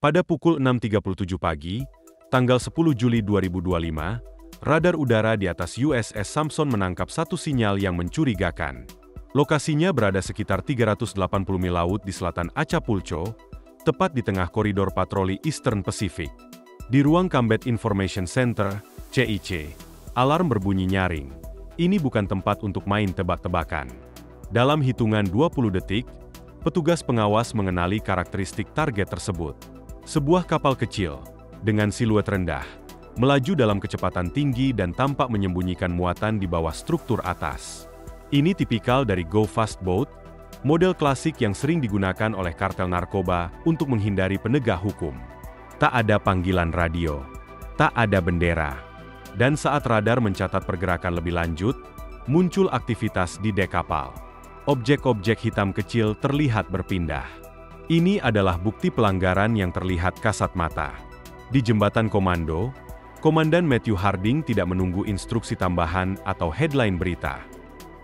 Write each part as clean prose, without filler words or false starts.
Pada pukul 6.37 pagi, tanggal 10 Juli 2025, radar udara di atas USS Sampson menangkap satu sinyal yang mencurigakan. Lokasinya berada sekitar 380 mil laut di selatan Acapulco, tepat di tengah koridor patroli Eastern Pacific. Di ruang Combat Information Center, CIC, alarm berbunyi nyaring. Ini bukan tempat untuk main tebak-tebakan. Dalam hitungan 20 detik, petugas pengawas mengenali karakteristik target tersebut. Sebuah kapal kecil, dengan siluet rendah, melaju dalam kecepatan tinggi dan tampak menyembunyikan muatan di bawah struktur atas. Ini tipikal dari Go Fast Boat, model klasik yang sering digunakan oleh kartel narkoba untuk menghindari penegak hukum. Tak ada panggilan radio, tak ada bendera. Dan saat radar mencatat pergerakan lebih lanjut, muncul aktivitas di dek kapal. Objek-objek hitam kecil terlihat berpindah. Ini adalah bukti pelanggaran yang terlihat kasat mata. Di jembatan komando, Komandan Matthew Harding tidak menunggu instruksi tambahan atau headline berita.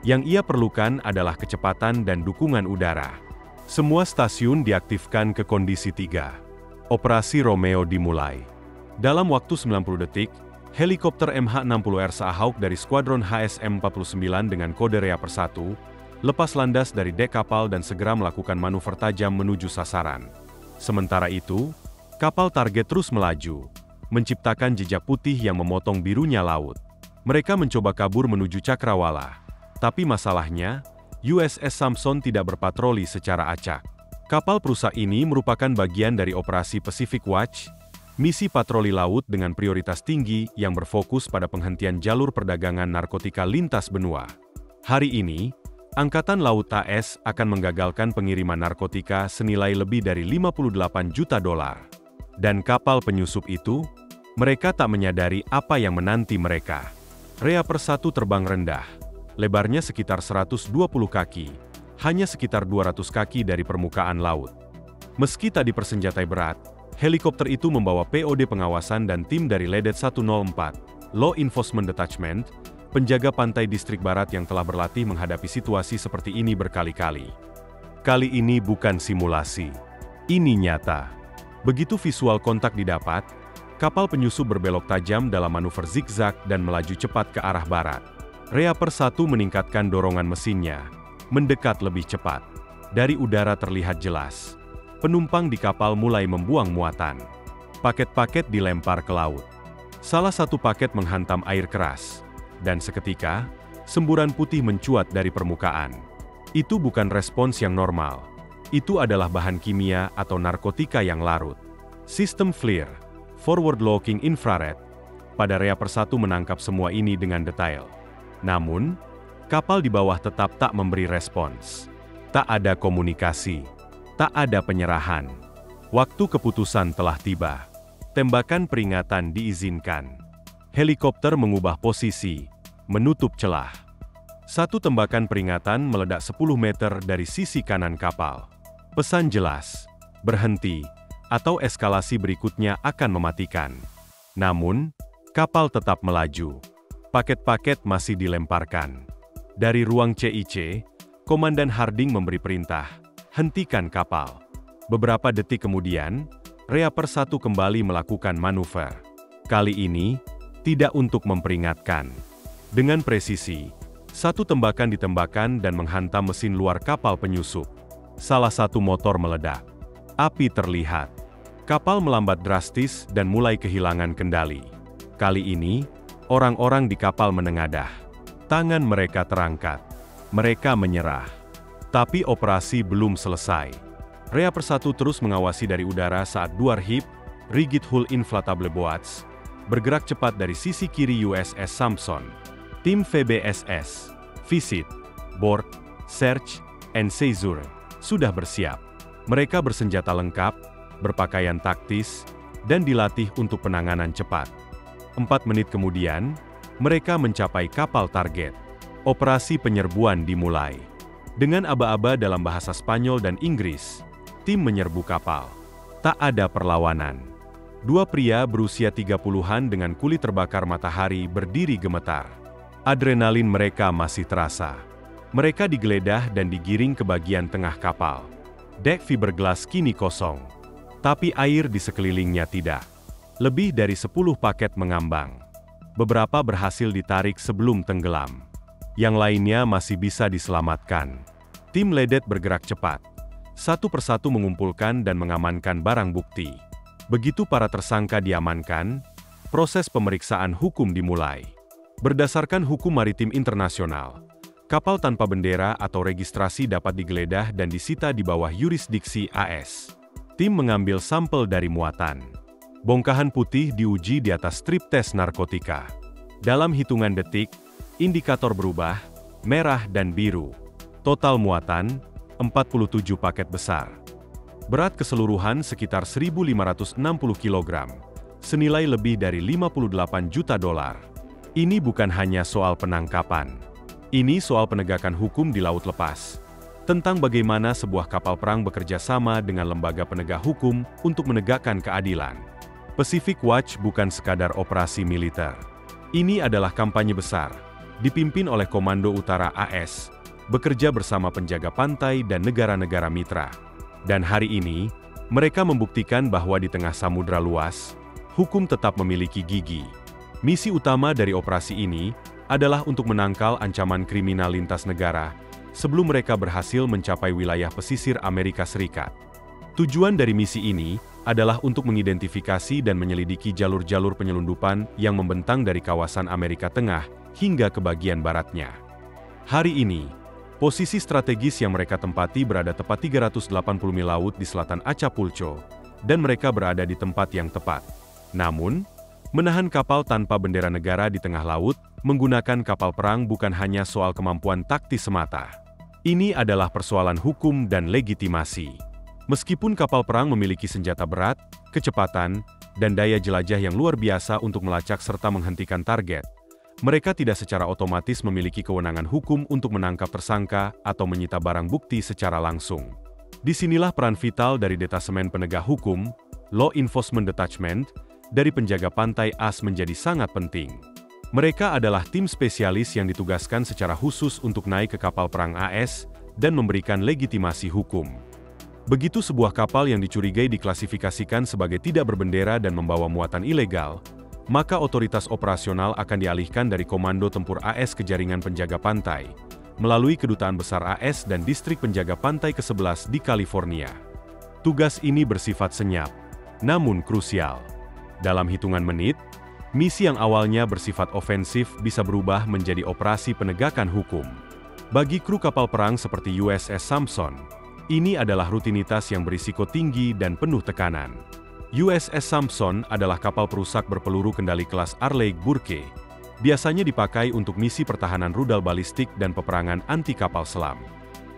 Yang ia perlukan adalah kecepatan dan dukungan udara. Semua stasiun diaktifkan ke kondisi 3. Operasi Romeo dimulai. Dalam waktu 90 detik, helikopter MH-60R Seahawk dari skuadron HSM-49 dengan kode Reaper 1 lepas landas dari dek kapal dan segera melakukan manuver tajam menuju sasaran. Sementara itu, kapal target terus melaju, menciptakan jejak putih yang memotong birunya laut. Mereka mencoba kabur menuju Cakrawala, tapi masalahnya, USS Sampson tidak berpatroli secara acak. Kapal perusak ini merupakan bagian dari operasi Pacific Watch, misi patroli laut dengan prioritas tinggi yang berfokus pada penghentian jalur perdagangan narkotika lintas benua. Hari ini, Angkatan Laut AS akan menggagalkan pengiriman narkotika senilai lebih dari 58 juta dolar. Dan kapal penyusup itu, mereka tak menyadari apa yang menanti mereka. Reaper 1 terbang rendah, lebarnya sekitar 120 kaki, hanya sekitar 200 kaki dari permukaan laut. Meski tak dipersenjatai berat, helikopter itu membawa POD pengawasan dan tim dari Ledet 104, Law Enforcement Detachment, penjaga pantai distrik barat yang telah berlatih menghadapi situasi seperti ini berkali-kali. Kali ini bukan simulasi. Ini nyata. Begitu visual kontak didapat, kapal penyusup berbelok tajam dalam manuver zigzag dan melaju cepat ke arah barat. Reaper 1 meningkatkan dorongan mesinnya, mendekat lebih cepat. Dari udara terlihat jelas. Penumpang di kapal mulai membuang muatan. Paket-paket dilempar ke laut. Salah satu paket menghantam air keras. Dan seketika, semburan putih mencuat dari permukaan. Itu bukan respons yang normal. Itu adalah bahan kimia atau narkotika yang larut. Sistem FLIR, Forward Looking Infrared, pada Reaper 1 menangkap semua ini dengan detail. Namun, kapal di bawah tetap tak memberi respons. Tak ada komunikasi. Tak ada penyerahan. Waktu keputusan telah tiba. Tembakan peringatan diizinkan. Helikopter mengubah posisi, menutup celah. Satu tembakan peringatan meledak 10 meter dari sisi kanan kapal. Pesan jelas, berhenti, atau eskalasi berikutnya akan mematikan. Namun, kapal tetap melaju. Paket-paket masih dilemparkan. Dari ruang CIC, Komandan Harding memberi perintah, hentikan kapal. Beberapa detik kemudian, Reaper 1 kembali melakukan manuver. Kali ini, tidak untuk memperingatkan. Dengan presisi, satu tembakan ditembakkan dan menghantam mesin luar kapal penyusup. Salah satu motor meledak. Api terlihat. Kapal melambat drastis dan mulai kehilangan kendali. Kali ini, orang-orang di kapal menengadah. Tangan mereka terangkat. Mereka menyerah. Tapi operasi belum selesai. Reaper 1 terus mengawasi dari udara saat Dwarhip, Rigid Hull Inflatable Boats, bergerak cepat dari sisi kiri USS Sampson. Tim VBSS, Visit, Board, Search, and Seizure sudah bersiap. Mereka bersenjata lengkap, berpakaian taktis, dan dilatih untuk penanganan cepat. 4 menit kemudian, mereka mencapai kapal target. Operasi penyerbuan dimulai. Dengan aba-aba dalam bahasa Spanyol dan Inggris, tim menyerbu kapal. Tak ada perlawanan. Dua pria berusia 30-an dengan kulit terbakar matahari berdiri gemetar. Adrenalin mereka masih terasa. Mereka digeledah dan digiring ke bagian tengah kapal. Dek fiberglass kini kosong. Tapi air di sekelilingnya tidak. Lebih dari 10 paket mengambang. Beberapa berhasil ditarik sebelum tenggelam. Yang lainnya masih bisa diselamatkan. Tim Ledet bergerak cepat. Satu persatu mengumpulkan dan mengamankan barang bukti. Begitu para tersangka diamankan, proses pemeriksaan hukum dimulai. Berdasarkan hukum maritim internasional, kapal tanpa bendera atau registrasi dapat digeledah dan disita di bawah yurisdiksi AS. Tim mengambil sampel dari muatan. Bongkahan putih diuji di atas strip tes narkotika. Dalam hitungan detik, indikator berubah, merah dan biru. Total muatan, 47 paket besar. Berat keseluruhan sekitar 1.560 kg, senilai lebih dari 58 juta dolar. Ini bukan hanya soal penangkapan. Ini soal penegakan hukum di laut lepas. Tentang bagaimana sebuah kapal perang bekerja sama dengan lembaga penegak hukum untuk menegakkan keadilan. Pacific Watch bukan sekadar operasi militer. Ini adalah kampanye besar, dipimpin oleh Komando Utara AS, bekerja bersama penjaga pantai dan negara-negara mitra. Dan hari ini, mereka membuktikan bahwa di tengah samudra luas, hukum tetap memiliki gigi. Misi utama dari operasi ini adalah untuk menangkal ancaman kriminal lintas negara, sebelum mereka berhasil mencapai wilayah pesisir Amerika Serikat. Tujuan dari misi ini adalah untuk mengidentifikasi dan menyelidiki jalur-jalur penyelundupan yang membentang dari kawasan Amerika Tengah hingga ke bagian baratnya. Hari ini, posisi strategis yang mereka tempati berada tepat 380 mil laut di selatan Acapulco, dan mereka berada di tempat yang tepat. Namun, menahan kapal tanpa bendera negara di tengah laut, menggunakan kapal perang bukan hanya soal kemampuan taktis semata. Ini adalah persoalan hukum dan legitimasi. Meskipun kapal perang memiliki senjata berat, kecepatan, dan daya jelajah yang luar biasa untuk melacak serta menghentikan target, mereka tidak secara otomatis memiliki kewenangan hukum untuk menangkap tersangka atau menyita barang bukti secara langsung. Disinilah peran vital dari Detasemen Penegak Hukum, Law Enforcement Detachment, dari penjaga pantai AS menjadi sangat penting. Mereka adalah tim spesialis yang ditugaskan secara khusus untuk naik ke kapal perang AS dan memberikan legitimasi hukum. Begitu sebuah kapal yang dicurigai diklasifikasikan sebagai tidak berbendera dan membawa muatan ilegal, maka otoritas operasional akan dialihkan dari Komando Tempur AS ke jaringan penjaga pantai, melalui Kedutaan Besar AS dan Distrik Penjaga Pantai ke-11 di California. Tugas ini bersifat senyap, namun krusial. Dalam hitungan menit, misi yang awalnya bersifat ofensif bisa berubah menjadi operasi penegakan hukum. Bagi kru kapal perang seperti USS Samson, ini adalah rutinitas yang berisiko tinggi dan penuh tekanan. USS Samson adalah kapal perusak berpeluru kendali kelas Arleigh Burke, biasanya dipakai untuk misi pertahanan rudal balistik dan peperangan anti kapal selam.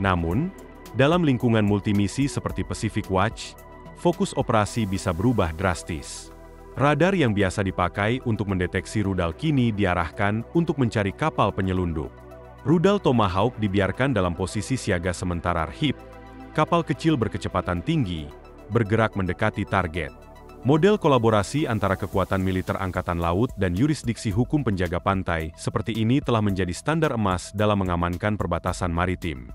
Namun, dalam lingkungan multimisi seperti Pacific Watch, fokus operasi bisa berubah drastis. Radar yang biasa dipakai untuk mendeteksi rudal kini diarahkan untuk mencari kapal penyelundup. Rudal Tomahawk dibiarkan dalam posisi siaga sementara RHIP, kapal kecil berkecepatan tinggi, bergerak mendekati target. Model kolaborasi antara kekuatan militer angkatan laut dan yurisdiksi hukum penjaga pantai seperti ini telah menjadi standar emas dalam mengamankan perbatasan maritim.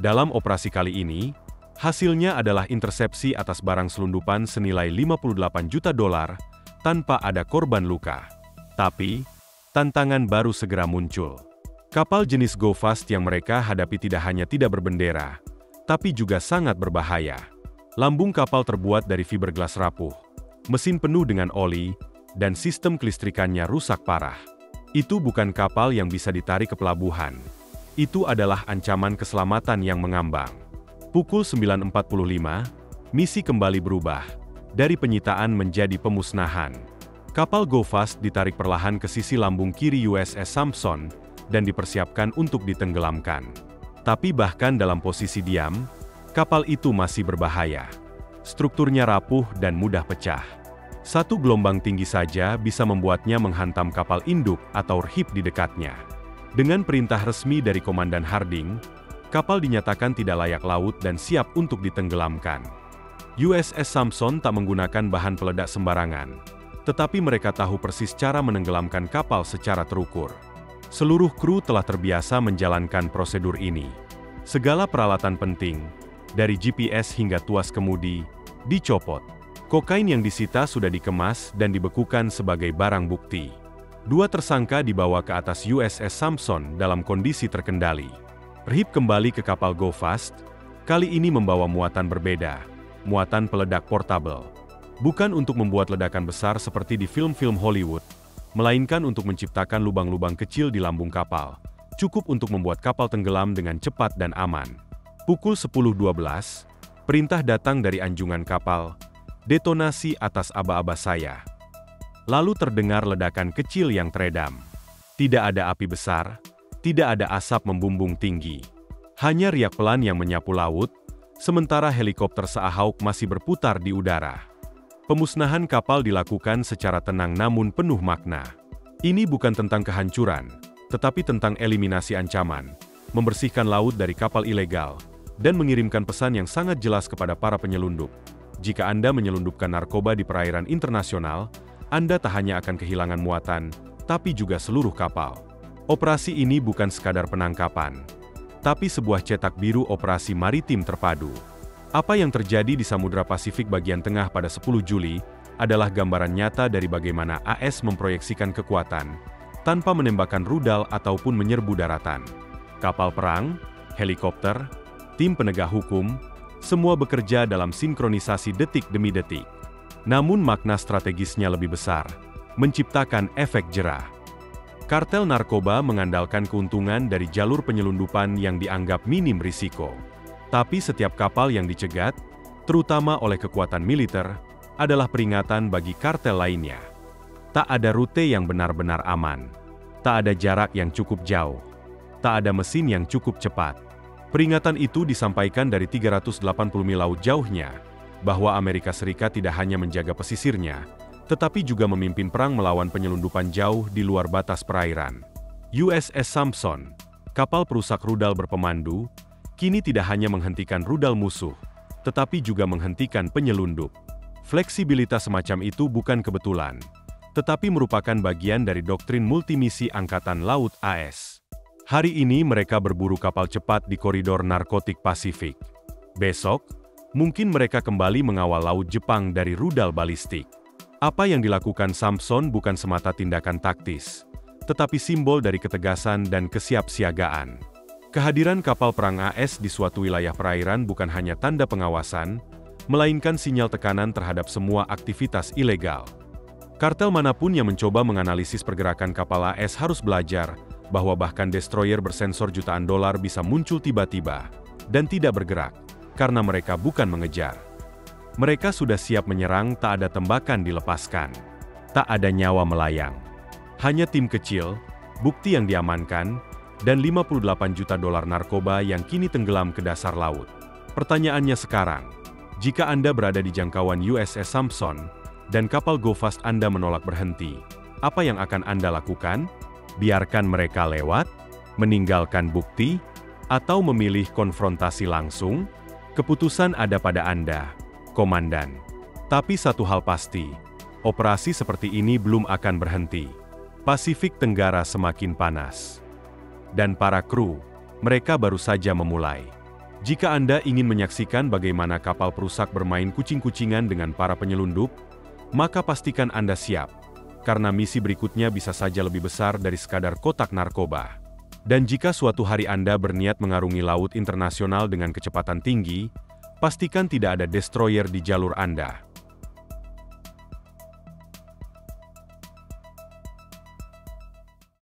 Dalam operasi kali ini, hasilnya adalah intersepsi atas barang selundupan senilai 58 juta dolar tanpa ada korban luka. Tapi, tantangan baru segera muncul. Kapal jenis Go Fast yang mereka hadapi tidak hanya tidak berbendera, tapi juga sangat berbahaya. Lambung kapal terbuat dari fiberglass rapuh, mesin penuh dengan oli, dan sistem kelistrikannya rusak parah. Itu bukan kapal yang bisa ditarik ke pelabuhan. Itu adalah ancaman keselamatan yang mengambang. Pukul 9.45, misi kembali berubah, dari penyitaan menjadi pemusnahan. Kapal Go Fast ditarik perlahan ke sisi lambung kiri USS Samson, dan dipersiapkan untuk ditenggelamkan. Tapi bahkan dalam posisi diam, kapal itu masih berbahaya. Strukturnya rapuh dan mudah pecah. Satu gelombang tinggi saja bisa membuatnya menghantam kapal induk atau RHIP di dekatnya. Dengan perintah resmi dari Komandan Harding, kapal dinyatakan tidak layak laut dan siap untuk ditenggelamkan. USS Samson tak menggunakan bahan peledak sembarangan, tetapi mereka tahu persis cara menenggelamkan kapal secara terukur. Seluruh kru telah terbiasa menjalankan prosedur ini. Segala peralatan penting, dari GPS hingga tuas kemudi, dicopot. Kokain yang disita sudah dikemas dan dibekukan sebagai barang bukti. 2 tersangka dibawa ke atas USS Samson dalam kondisi terkendali. Rahib kembali ke kapal Go Fast, kali ini membawa muatan berbeda, muatan peledak portable. Bukan untuk membuat ledakan besar seperti di film-film Hollywood, melainkan untuk menciptakan lubang-lubang kecil di lambung kapal, cukup untuk membuat kapal tenggelam dengan cepat dan aman. Pukul 10.12, perintah datang dari anjungan kapal, detonasi atas aba-aba saya. Lalu terdengar ledakan kecil yang teredam. Tidak ada api besar, tidak ada asap membumbung tinggi. Hanya riak pelan yang menyapu laut, sementara helikopter Seahawk masih berputar di udara. Pemusnahan kapal dilakukan secara tenang namun penuh makna. Ini bukan tentang kehancuran, tetapi tentang eliminasi ancaman, membersihkan laut dari kapal ilegal, dan mengirimkan pesan yang sangat jelas kepada para penyelundup. Jika Anda menyelundupkan narkoba di perairan internasional, Anda tak hanya akan kehilangan muatan, tapi juga seluruh kapal. Operasi ini bukan sekadar penangkapan, tapi sebuah cetak biru operasi maritim terpadu. Apa yang terjadi di Samudra Pasifik bagian tengah pada 10 Juli adalah gambaran nyata dari bagaimana AS memproyeksikan kekuatan tanpa menembakkan rudal ataupun menyerbu daratan. Kapal perang, helikopter, tim penegak hukum, semua bekerja dalam sinkronisasi detik demi detik. Namun makna strategisnya lebih besar, menciptakan efek jerah. Kartel narkoba mengandalkan keuntungan dari jalur penyelundupan yang dianggap minim risiko. Tapi setiap kapal yang dicegat, terutama oleh kekuatan militer, adalah peringatan bagi kartel lainnya. Tak ada rute yang benar-benar aman. Tak ada jarak yang cukup jauh. Tak ada mesin yang cukup cepat. Peringatan itu disampaikan dari 380 mil laut jauhnya, bahwa Amerika Serikat tidak hanya menjaga pesisirnya, tetapi juga memimpin perang melawan penyelundupan jauh di luar batas perairan. USS Samson, kapal perusak rudal berpemandu, kini tidak hanya menghentikan rudal musuh, tetapi juga menghentikan penyelundup. Fleksibilitas semacam itu bukan kebetulan, tetapi merupakan bagian dari doktrin multimisi Angkatan Laut AS. Hari ini mereka berburu kapal cepat di koridor narkotik Pasifik. Besok, mungkin mereka kembali mengawal laut Jepang dari rudal balistik. Apa yang dilakukan Samson bukan semata tindakan taktis, tetapi simbol dari ketegasan dan kesiapsiagaan. Kehadiran kapal perang AS di suatu wilayah perairan bukan hanya tanda pengawasan, melainkan sinyal tekanan terhadap semua aktivitas ilegal. Kartel manapun yang mencoba menganalisis pergerakan kapal AS harus belajar bahwa bahkan destroyer bersensor jutaan dolar bisa muncul tiba-tiba dan tidak bergerak, karena mereka bukan mengejar. Mereka sudah siap menyerang, tak ada tembakan dilepaskan. Tak ada nyawa melayang. Hanya tim kecil, bukti yang diamankan, dan 58 juta dolar narkoba yang kini tenggelam ke dasar laut. Pertanyaannya sekarang, jika Anda berada di jangkauan USS Samson, dan kapal Go Fast Anda menolak berhenti, apa yang akan Anda lakukan? Biarkan mereka lewat, meninggalkan bukti, atau memilih konfrontasi langsung? Keputusan ada pada Anda, Komandan. Tapi satu hal pasti, operasi seperti ini belum akan berhenti. Pasifik Tenggara semakin panas. Dan para kru, mereka baru saja memulai. Jika Anda ingin menyaksikan bagaimana kapal perusak bermain kucing-kucingan dengan para penyelundup, maka pastikan Anda siap, karena misi berikutnya bisa saja lebih besar dari sekadar kotak narkoba. Dan jika suatu hari Anda berniat mengarungi laut internasional dengan kecepatan tinggi, pastikan tidak ada destroyer di jalur Anda.